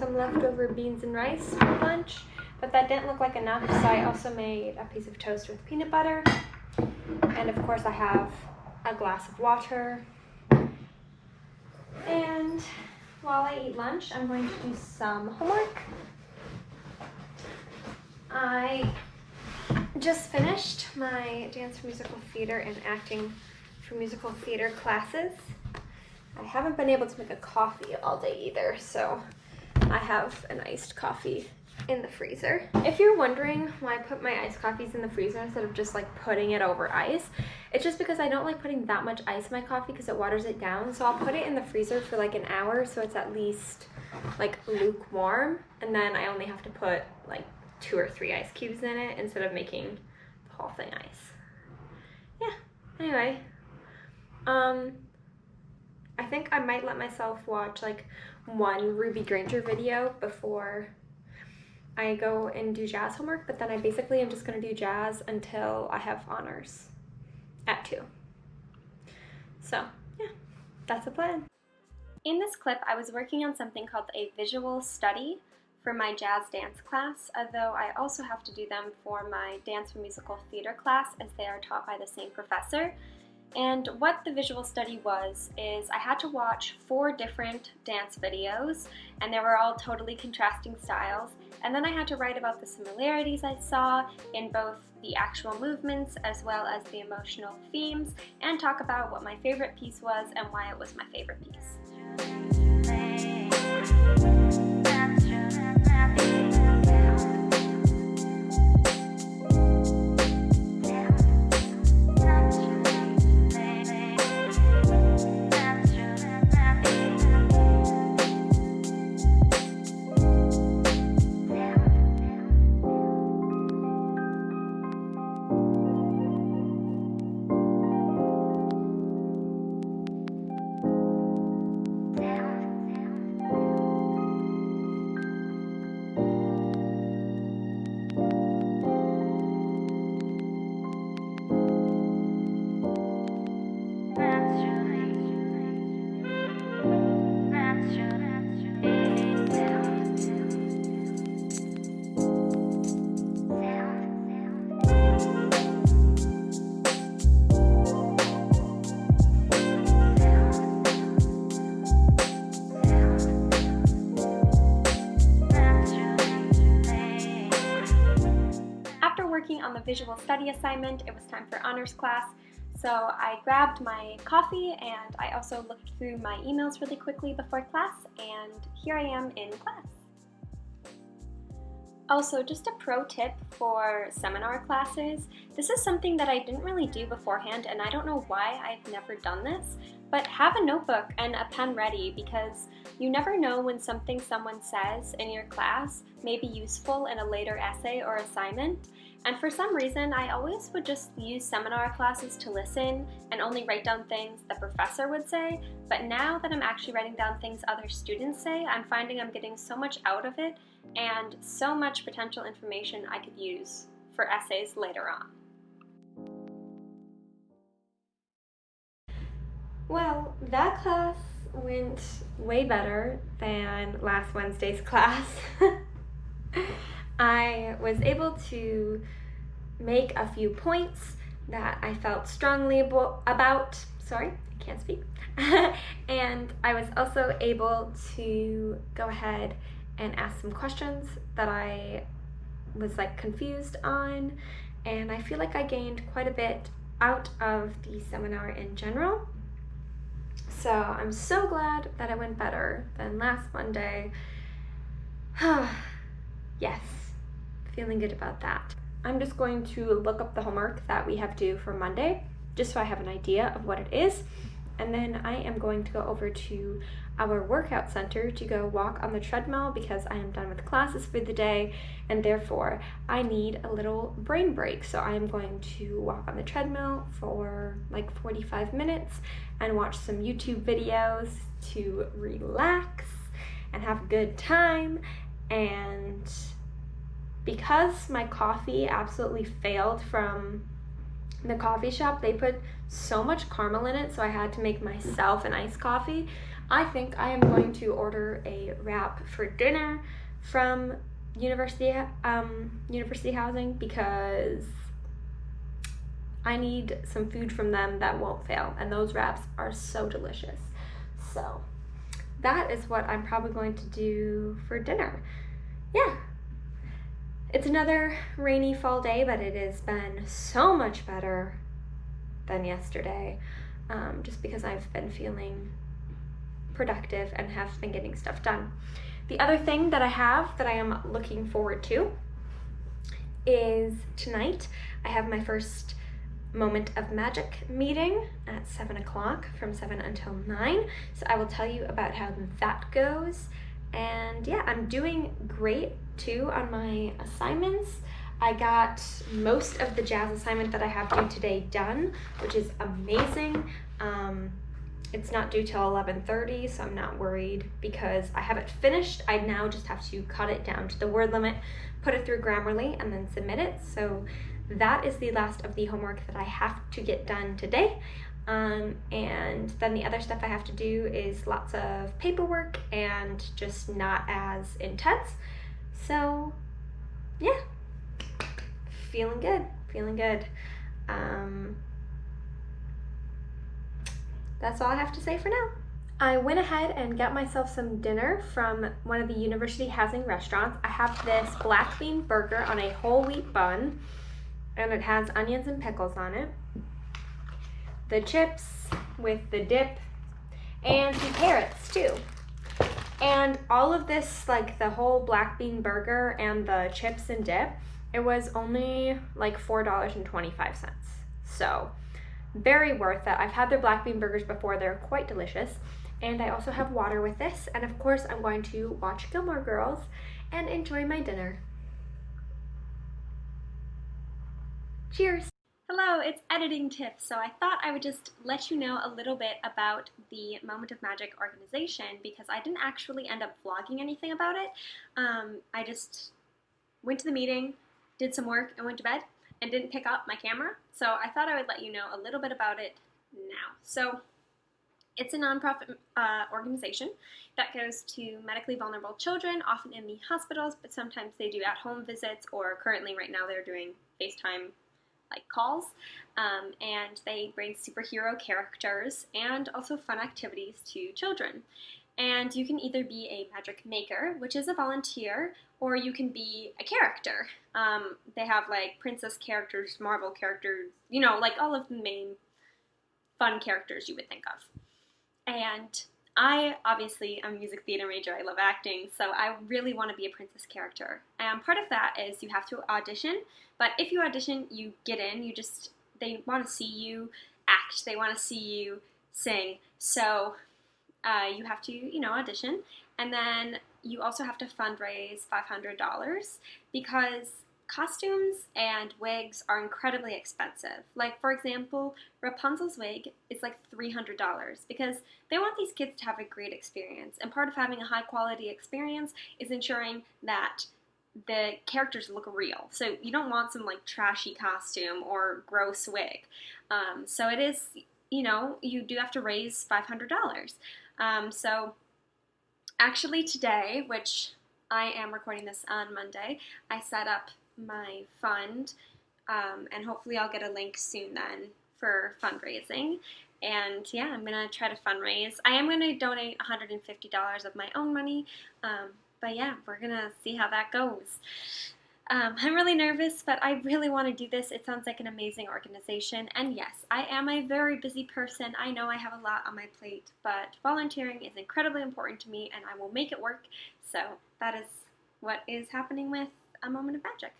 some leftover beans and rice for lunch, but that didn't look like enough, so I also made a piece of toast with peanut butter. And of course I have a glass of water. And while I eat lunch, I'm going to do some homework. I just finished my dance for musical theater and acting for musical theater classes. I haven't been able to make a coffee all day either, so I have an iced coffee in the freezer. If you're wondering why I put my iced coffees in the freezer instead of just like putting it over ice, it's just because I don't like putting that much ice in my coffee because it waters it down. So I'll put it in the freezer for like an hour so it's at least like lukewarm, and then I only have to put like 2 or 3 ice cubes in it instead of making the whole thing ice. Yeah, anyway, I think I might let myself watch like one Ruby Granger video before I go and do jazz homework, but then I basically am just going to do jazz until I have honors at 2. So yeah, that's the plan. In this clip, I was working on something called a visual study for my jazz dance class, although I also have to do them for my dance for musical theater class as they are taught by the same professor. And what the visual study was is I had to watch 4 different dance videos, and they were all totally contrasting styles, and then I had to write about the similarities I saw in both the actual movements as well as the emotional themes, and talk about what my favorite piece was and why it was my favorite piece. On the visual study assignment, it was time for honors class, so I grabbed my coffee and I also looked through my emails really quickly before class, and here I am in class. Also, just a pro tip for seminar classes. This is something that I didn't really do beforehand, and I don't know why I've never done this, but have a notebook and a pen ready, because you never know when something someone says in your class may be useful in a later essay or assignment. And for some reason, I always would just use seminar classes to listen and only write down things the professor would say, but now that I'm actually writing down things other students say, I'm finding I'm getting so much out of it and so much potential information I could use for essays later on. Well, that class went way better than last Wednesday's class. I was able to make a few points that I felt strongly about. Sorry, I can't speak. And I was also able to go ahead and ask some questions that I was like confused on, and I feel like I gained quite a bit out of the seminar in general. So I'm so glad that it went better than last Monday. Yes, feeling good about that. I'm just going to look up the homework that we have due for Monday, just so I have an idea of what it is. And then I am going to go over to our workout center to go walk on the treadmill because I am done with classes for the day, and therefore I need a little brain break. So I am going to walk on the treadmill for like 45 minutes and watch some YouTube videos to relax and have a good time. And because my coffee absolutely failed from the coffee shop, they put so much caramel in it, so I had to make myself an iced coffee. I think I am going to order a wrap for dinner from University Housing because I need some food from them that won't fail, and those wraps are so delicious. So that is what I'm probably going to do for dinner. Yeah. It's another rainy fall day, but it has been so much better than yesterday, just because I've been feeling productive and have been getting stuff done. The other thing that I am looking forward to is tonight. I have my first Moment of Magic meeting at 7 o'clock from 7 until 9. So I will tell you about how that goes. And yeah, I'm doing great too on my assignments. I got most of the jazz assignment that I have due today done, which is amazing. It's not due till 11:30, so I'm not worried because I have it finished. I now just have to cut it down to the word limit, put it through Grammarly, and then submit it. So that is the last of the homework that I have to get done today. And then the other stuff I have to do is lots of paperwork and just not as intense. So yeah, feeling good, feeling good. That's all I have to say for now. I went ahead and got myself some dinner from one of the University Housing restaurants. I have this black bean burger on a whole wheat bun, and it has onions and pickles on it. The chips with the dip, and some carrots too. And all of this, like the whole black bean burger and the chips and dip, it was only like $4.25. So very worth it. I've had their black bean burgers before. They're quite delicious. And I also have water with this. And of course, I'm going to watch Gilmore Girls and enjoy my dinner. Cheers! Hello, it's editing tips. So I thought I would just let you know a little bit about the Moment of Magic organization because I didn't actually end up vlogging anything about it. I just went to the meeting, did some work, and went to bed, and didn't pick up my camera. So I thought I would let you know a little bit about it now. So it's a nonprofit organization that goes to medically vulnerable children, often in the hospitals, but sometimes they do at-home visits, or currently right now they're doing FaceTime calls, and they bring superhero characters and also fun activities to children. And you can either be a magic maker, which is a volunteer, or you can be a character. They have like princess characters, Marvel characters, you know, like all of the main fun characters you would think of. And I obviously am a music theater major. I love acting, so I really want to be a princess character. And part of that is you have to audition, but if you audition, you get in. They want to see you act. They want to see you sing. So you have to, audition, and then you also have to fundraise $500 because costumes and wigs are incredibly expensive. Like, for example, Rapunzel's wig is like $300 because they want these kids to have a great experience. And part of having a high quality experience is ensuring that the characters look real. So you don't want some like trashy costume or gross wig. So it is, you do have to raise $500. So actually today, which I am recording this on Monday, I set up my fund, and hopefully I'll get a link soon then for fundraising. And yeah, I'm gonna try to fundraise. I am gonna donate $150 of my own money, but yeah, we're gonna see how that goes. I'm really nervous, but I really want to do this. It sounds like an amazing organization, and yes, I am a very busy person. I know I have a lot on my plate, but volunteering is incredibly important to me, and I will make it work. So that is what is happening with A Moment of Magic.